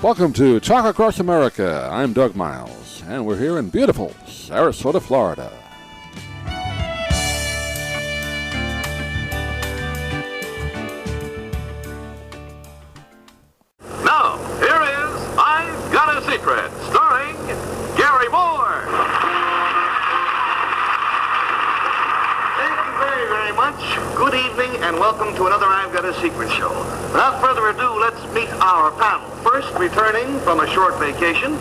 Welcome to Talk Across America. I'm Doug Miles, and we're here in beautiful Sarasota, Florida. Now, here is I've Got a Secret, starring Gary Moore. Thank you very, very much. Good evening, and welcome to another I've Got a Secret show. Without further ado, let's meet our panel. First, returning from a short vacation,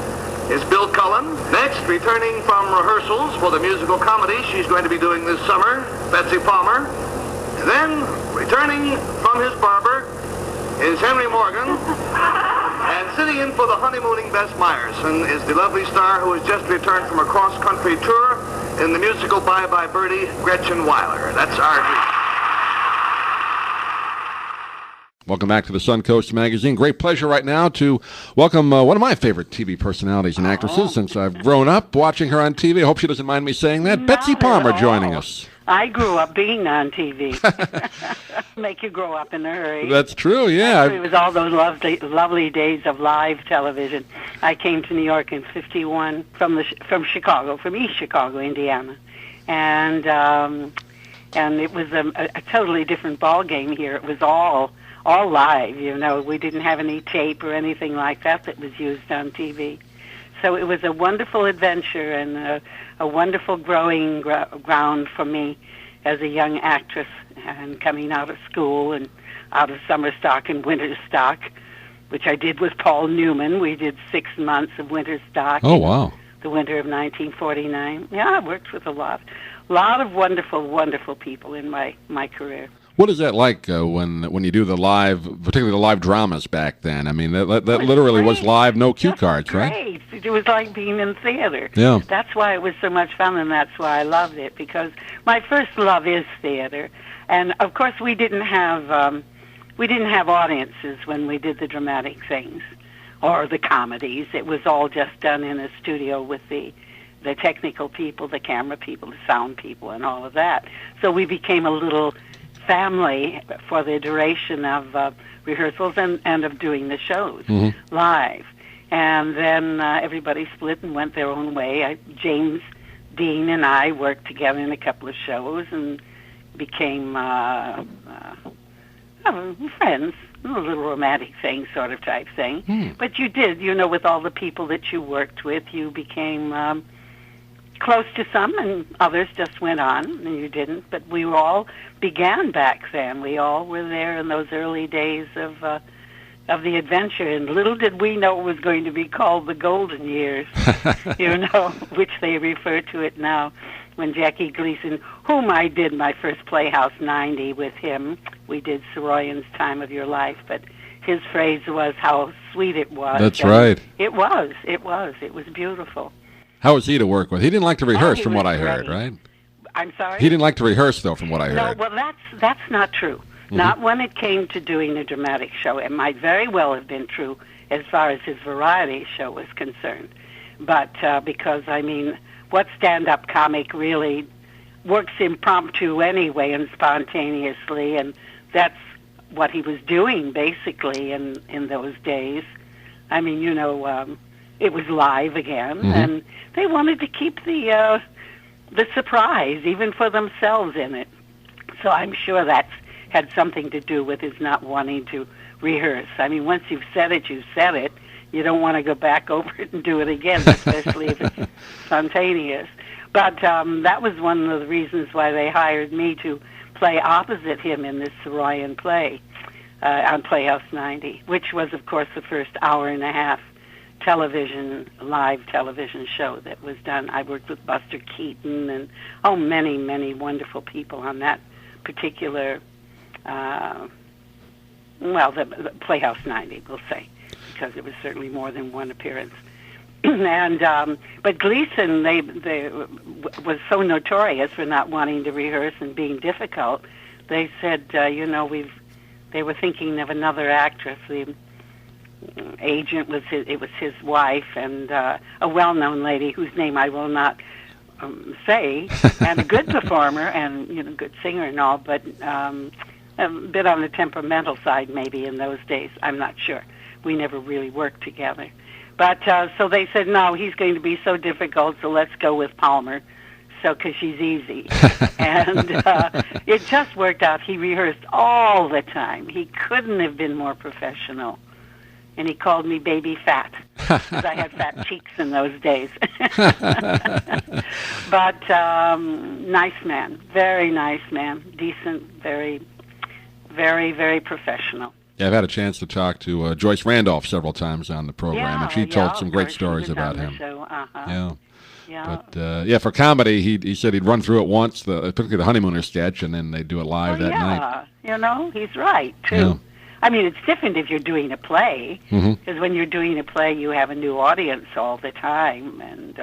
is Bill Cullen. Next, returning from rehearsals for the musical comedy she's going to be doing this summer, Betsy Palmer. And then, returning from his barber, is Henry Morgan. And sitting in for the honeymooning Bess Meyerson is the lovely star who has just returned from a cross-country tour in the musical Bye Bye Birdie, Gretchen Weiler. That's our group. Welcome back to the Suncoast Magazine. Great pleasure right now to welcome one of my favorite TV personalities and actresses since I've grown up watching her on TV. I hope she doesn't mind me saying that. Not Betsy Palmer at joining all. us. I grew up being on TV. Make you grow up in a hurry. That's true, yeah. It was all those lovely days of live television. I came to New York in '51 from Chicago, from East Chicago, Indiana, and it was a totally different ball game here. It was all live, you know. We didn't have any tape or anything like that was used on TV. So it was a wonderful adventure and a wonderful growing ground for me as a young actress, and coming out of school and out of summer stock and winter stock, which I did with Paul Newman. We did 6 months of winter stock. Oh, wow. The winter of 1949. Yeah, I worked with a lot of wonderful, wonderful people in my career. What is that like when you do the live, particularly the live dramas back then? I mean, that literally great. was live, no cue cards, right? Great. It was like being in theater. Yeah. That's why it was so much fun, and that's why I loved it, because my first love is theater. And, of course, we didn't have audiences when we did the dramatic things or the comedies. It was all just done in a studio with the technical people, the camera people, the sound people, and all of that. So we became a little family for the duration of rehearsals and of doing the shows live. And then everybody split and went their own way. James Dean and I worked together in a couple of shows and became friends, a little romantic thing, sort of type thing. But you did, you know, with all the people that you worked with, you became close to some, and others just went on, and you didn't. But we all began back then. We all were there in those early days of the adventure, and little did we know it was going to be called the golden years, you know, which they refer to it now. When Jackie Gleason, whom I did my first Playhouse 90 with him, we did Soroyan's Time of Your Life, but his phrase was how sweet it was. That's and right. It was beautiful. How was he to work with? He didn't like to rehearse, he from what was I heard, great. right? I'm sorry? He didn't like to rehearse, though, from what I No, heard. well, that's not true. Not when it came to doing a dramatic show. It might very well have been true as far as his variety show was concerned. But because, I mean, what stand-up comic really works impromptu anyway and spontaneously, and that's what he was doing, basically, in those days. I mean, you know, it was live again, and they wanted to keep the surprise, even for themselves, in it. So I'm sure that's had something to do with his not wanting to rehearse. I mean, once you've said it, you've said it. You don't want to go back over it and do it again, especially if it's spontaneous. But that was one of the reasons why they hired me to play opposite him in this Soroyan play on Playhouse 90, which was, of course, the first hour and a half live television show that was done. I worked with Buster Keaton and, many, many wonderful people on that particular, the Playhouse 90, we'll say, because it was certainly more than one appearance. And but Gleason, they was so notorious for not wanting to rehearse and being difficult. They said, they were thinking of another actress. The agent was his wife, and a well-known lady whose name I will not say, and a good performer and good singer and all, but a bit on the temperamental side maybe in those days. I'm not sure. we never really worked together. But so they said, no, he's going to be so difficult, so let's go with Palmer. So, because she's easy. And it just worked out. He rehearsed all the time. He couldn't have been more professional. And he called me Baby Fat, because I had fat cheeks in those days. But nice man, very nice man, decent, very, very, very professional. Yeah, I've had a chance to talk to Joyce Randolph several times on the program, and she told some great stories about him. Yeah. Yeah. But, for comedy, he said he'd run through it once, particularly the Honeymooner sketch, and then they'd do it live that night. Yeah, he's right, too. Yeah. I mean, it's different if you're doing a play, because when you're doing a play, you have a new audience all the time, and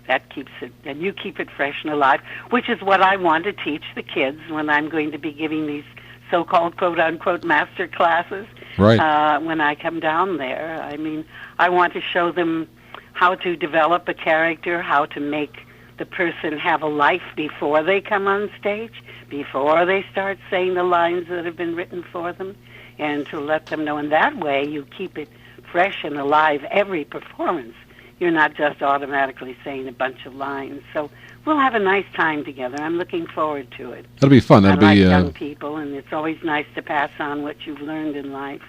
that keeps it, and you keep it fresh and alive, which is what I want to teach the kids when I'm going to be giving these so-called quote-unquote master classes. Right. When I come down there. I mean, I want to show them how to develop a character, how to make the person have a life before they come on stage, before they start saying the lines that have been written for them, and to let them know in that way you keep it fresh and alive every performance. You're not just automatically saying a bunch of lines. So we'll have a nice time together. I'm looking forward to it. That'll be fun. I like young people, and it's always nice to pass on what you've learned in life.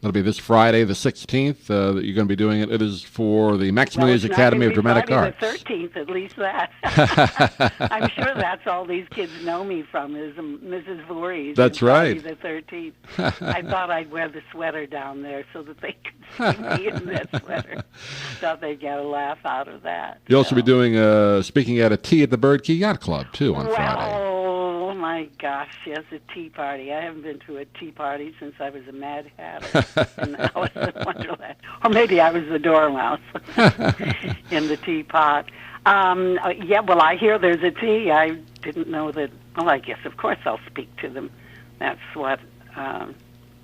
That'll be this Friday, the 16th, that you're going to be doing it. It is for the Maximilians Academy of Dramatic Arts. The 13th, at least that. I'm sure that's all these kids know me from is Mrs. Voorhees. That's right. The 13th. I thought I'd wear the sweater down there so that they could see me in that sweater. Thought they'd get a laugh out of that. You'll also be doing speaking at a tea at the Bird Key Yacht Club, too, on Friday. Oh, my gosh, yes, a tea party. I haven't been to a tea party since I was a Mad Hatter. And Alice in Wonderland. Or maybe I was the dormouse in the teapot. Well, I hear there's a tea. I didn't know that. Well, I guess, of course, I'll speak to them. That's what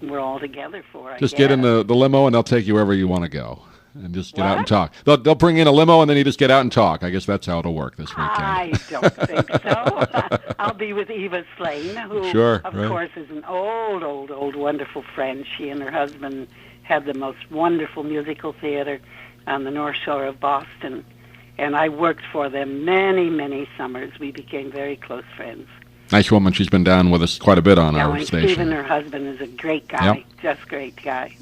we're all together for, Just get in the limo, and they'll take you wherever you want to go. And just get out and talk. They'll bring in a limo, and then you just get out and talk. I guess that's how it'll work this weekend. I don't think so. I'll be with Eva Slane, who, of course, is an old, wonderful friend. She and her husband had the most wonderful musical theater on the North Shore of Boston. And I worked for them many, many summers. We became very close friends. Nice woman. She's been down with us quite a bit on our station. Stephen, her husband, is a great guy. Just great guy.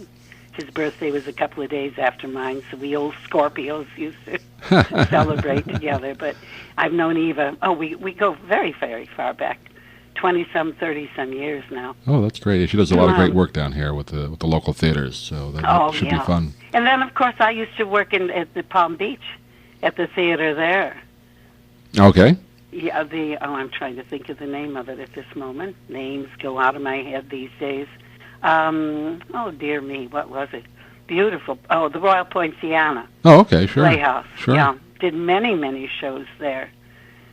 His birthday was a couple of days after mine, so we old Scorpios used to celebrate together. But I've known Eva, we go very, very far back, 20-some, 30-some years now. Oh, that's great. She does a lot of great work down here with the local theaters, so that should be fun. And then, of course, I used to work at the Palm Beach, at the theater there. Okay. Yeah, I'm trying to think of the name of it at this moment. Names go out of my head these days. Oh, dear me, what was it? Beautiful. Oh, the Royal Poinciana. Oh, okay, sure. Playhouse. Sure. Yeah, did many, many shows there.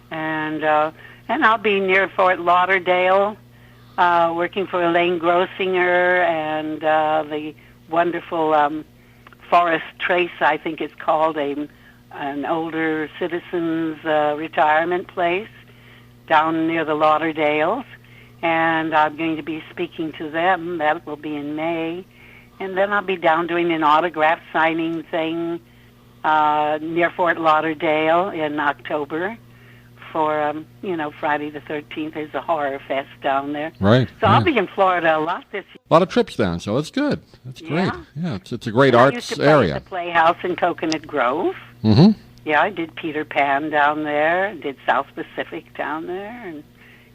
And I'll be near Fort Lauderdale, working for Elaine Grossinger and the wonderful Forest Trace, I think it's called, an older citizens' retirement place down near the Lauderdales. And I'm going to be speaking to them. That will be in May. And then I'll be down doing an autograph signing thing near Fort Lauderdale in October for, Friday the 13th. There's a horror fest down there. Right. So I'll be in Florida a lot this year. A lot of trips down, so that's good. That's great. Yeah, it's a great arts I used to play area. at the Playhouse in Coconut Grove. Mm-hmm. Yeah, I did Peter Pan down there, did South Pacific down there, and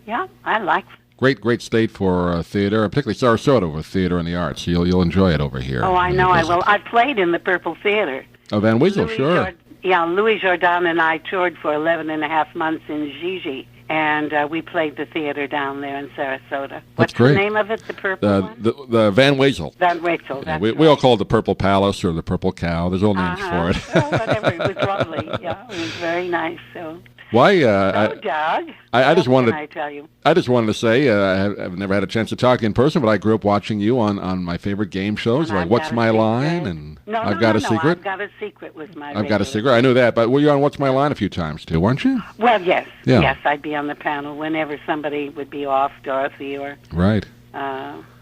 yeah, I like Great state for theater, particularly Sarasota with theater and the arts. You'll enjoy it over here. Oh, I know I will. I played in the Purple Theater. Oh, Van Wezel, sure. Louis Jordan and I toured for 11 and a half months in Gigi, and we played the theater down there in Sarasota. What's great. The name of it, the Purple one? The Van Wezel. Van Wezel, that's we all call it the Purple Palace or the Purple Cow. There's all names for it. Oh, whatever. It was lovely. Yeah, it was very nice. So. Why? Doug. I just wanted. I tell you. I just wanted to say I've never had a chance to talk in person, but I grew up watching you on my favorite game shows, like What's My Line and I've Got a Secret. I've Got a Secret was my. I've Got a Secret. I knew that, but were you on What's My Line a few times too, weren't you? Well, yes. Yeah. Yes, I'd be on the panel whenever somebody would be off, Dorothy or. Right.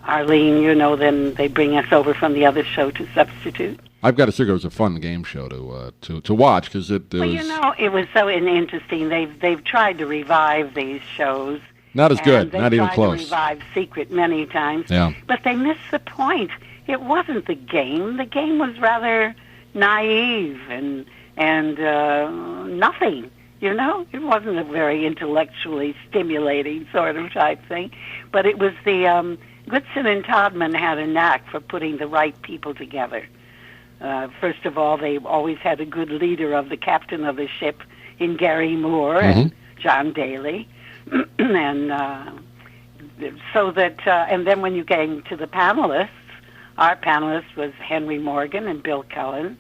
Arlene, then they bring us over from the other show to substitute. I've got to figure it was a fun game show to watch because it was. It was so interesting. They've tried to revive these shows. Not as good, not even close. They've tried to revive Secret many times. Yeah. But they missed the point. It wasn't the game. The game was rather naive and nothing. It wasn't a very intellectually stimulating sort of type thing. But it was the Gleason and Todman had a knack for putting the right people together. First of all, they always had a good leader of the captain of the ship in Gary Moore and John Daly. And and then when you came to the panelists, our panelist was Henry Morgan and Bill Cullen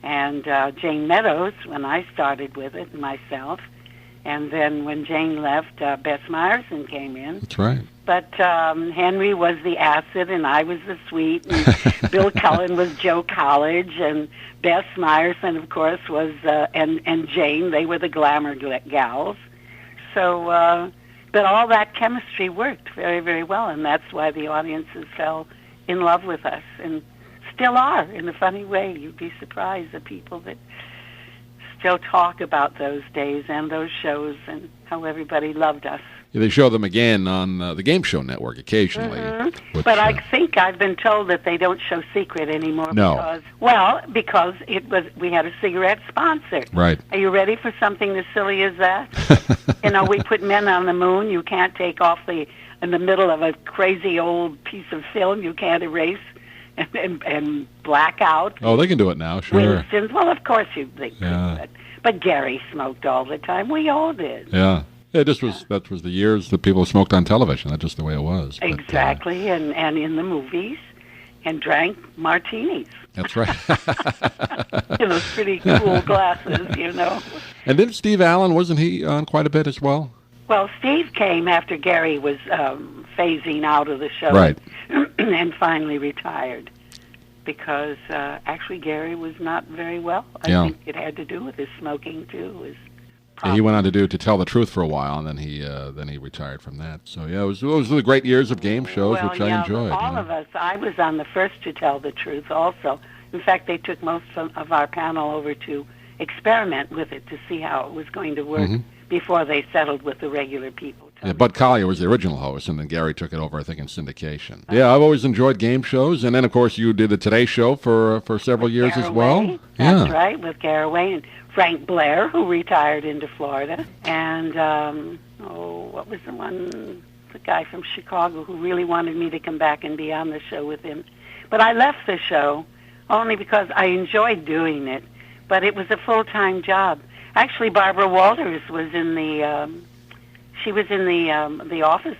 and Jane Meadows when I started with it, myself. And then when Jane left, Bess Meyerson came in. That's right. But Henry was the acid, and I was the sweet, and Bill Cullen was Joe College, and Bess Meyerson, of course, was, and Jane, they were the glamour gals. So, but all that chemistry worked very, very well, and that's why the audiences fell in love with us, and still are, in a funny way. You'd be surprised the people that still talk about those days and those shows and how everybody loved us. Yeah, they show them again on the Game Show Network occasionally. Which, but I think I've been told that they don't show Secret anymore. No. Because we had a cigarette sponsor. Right. Are you ready for something as silly as that? We put Men on the Moon. You can't take off in the middle of a crazy old piece of film you can't erase and black out. Oh, they can do it now, sure. Winston's. Well, of course they could. But Gary smoked all the time. We all did. Yeah. That was the years that people smoked on television. That's just the way it was. Exactly, and in the movies, and drank martinis. That's right. In those pretty cool glasses, And then Steve Allen, wasn't he on quite a bit as well? Well, Steve came after Gary was phasing out of the show. Right. And finally retired. Because actually Gary was not very well. I think it had to do with his smoking, too. He went on to do To Tell the Truth for a while, and then he retired from that. So it was the great years of game shows, which I enjoyed. All of us. I was on the first To Tell the Truth also. In fact, they took most of our panel over to experiment with it to see how it was going to work before they settled with the regular people. Yeah, Bud Collyer was the original host, and then Gary took it over, I think, in syndication. Yeah, I've always enjoyed game shows, and then, of course, you did the Today Show for several years as well. That's right, with Garraway and Frank Blair, who retired into Florida, and what was the guy from Chicago who really wanted me to come back and be on the show with him. But I left the show only because I enjoyed doing it, but it was a full-time job. Actually, Barbara Walters was in the office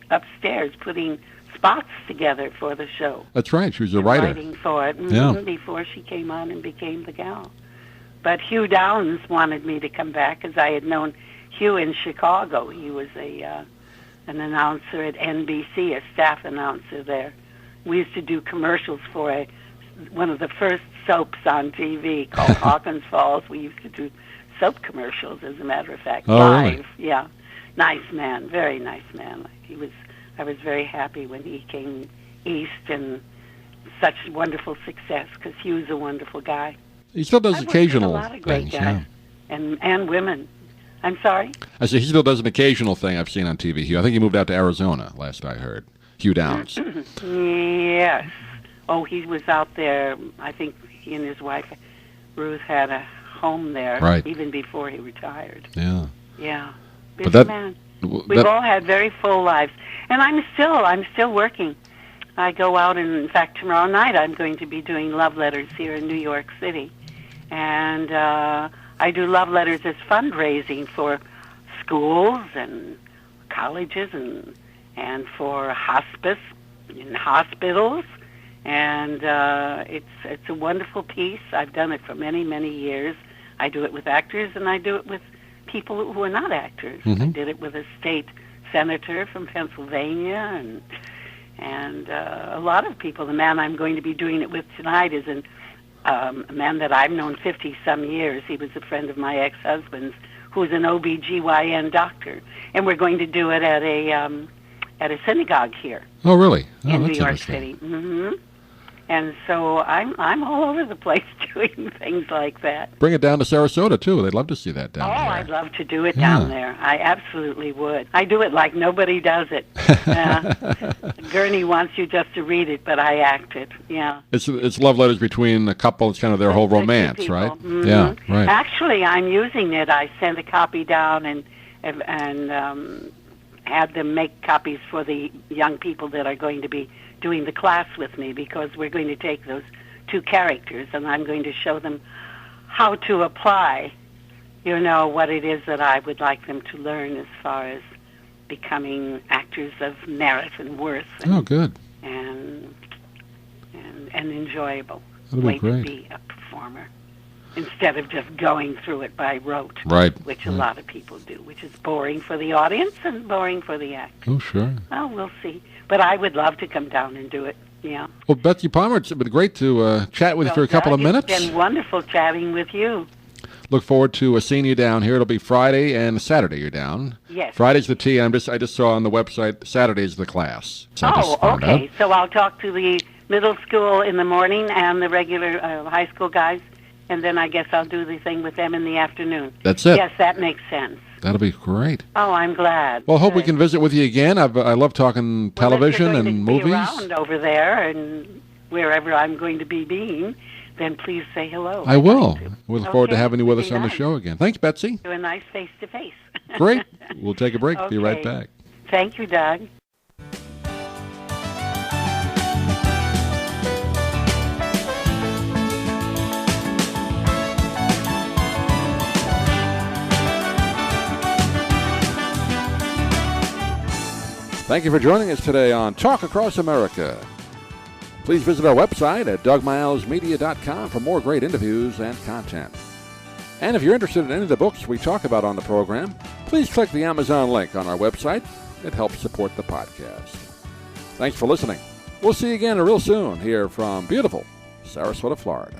upstairs putting spots together for the show. That's right. She was a writer. Writing for it before she came on and became the gal. But Hugh Downs wanted me to come back because I had known Hugh in Chicago. He was an announcer at NBC, a staff announcer there. We used to do commercials for one of the first soaps on TV called Hawkins Falls. We used to do soap commercials, as a matter of fact, live. Really? Yeah, nice man, very nice man. I was very happy when he came east and such wonderful success because Hugh's a wonderful guy. He still does occasional a lot of great things, guys, and women. I'm sorry? I said he still does an occasional thing I've seen on TV. I think he moved out to Arizona, last I heard. Hugh Downs. Yes. Oh, he was out there. I think he and his wife, Ruth, had a home there even before he retired. Yeah. Yeah. Busy man. We've all had very full lives. And I'm still working. I go out, and in fact, tomorrow night I'm going to be doing love letters here in New York City. And I do love letters as fundraising for schools and colleges and for hospice in hospitals. And it's a wonderful piece. I've done it for many, many years. I do it with actors, and I do it with people who are not actors. I did it with a state senator from Pennsylvania and a lot of people. The man I'm going to be doing it with tonight is a man that I've known 50-some years. He was a friend of my ex-husband's, who's an OB/GYN doctor. And we're going to do it at at a synagogue here Oh, really? Oh, in New that's York interesting. City. And so I'm all over the place doing things like that. Bring it down to Sarasota, too. They'd love to see that down there. I'd love to do it down there. I absolutely would. I do it like nobody does it. Gurney wants you just to read it, but I act it. Yeah. It's love letters between a couple. It's kind of their whole romance, right? Yeah, right. Actually, I'm using it. I sent a copy down and had them make copies for the young people that are going to be doing the class with me, because we're going to take those two characters and I'm going to show them how to apply, what it is that I would like them to learn as far as becoming actors of merit and worth. And, good. And enjoyable. That'll be great. To be a performer, instead of just going through it by rote, right? Which a lot of people do, which is boring for the audience and boring for the actor. Oh, sure. Well, we'll see. But I would love to come down and do it. Yeah. Well, Betsy Palmer, it's been great to chat with you for a couple of minutes. It's been wonderful chatting with you. Look forward to seeing you down here. It'll be Friday and Saturday. You're down. Yes. Friday's the tea. I just saw on the website Saturday's the class. So okay. So I'll talk to the middle school in the morning and the regular high school guys, and then I guess I'll do the thing with them in the afternoon. That's it. Yes, that makes sense. That'll be great. Oh, I'm glad. Well, hope we can visit with you again. I love talking television and movies. If you're going to be around over there and wherever I'm going to be being, then please say hello. I will. We look forward to having you with us on the show again. Thanks, Betsy. Do a nice face-to-face. Great. We'll take a break. Okay. Be right back. Thank you, Doug. Thank you for joining us today on Talk Across America. Please visit our website at dougmilesmedia.com for more great interviews and content. And if you're interested in any of the books we talk about on the program, please click the Amazon link on our website. It helps support the podcast. Thanks for listening. We'll see you again real soon here from beautiful Sarasota, Florida.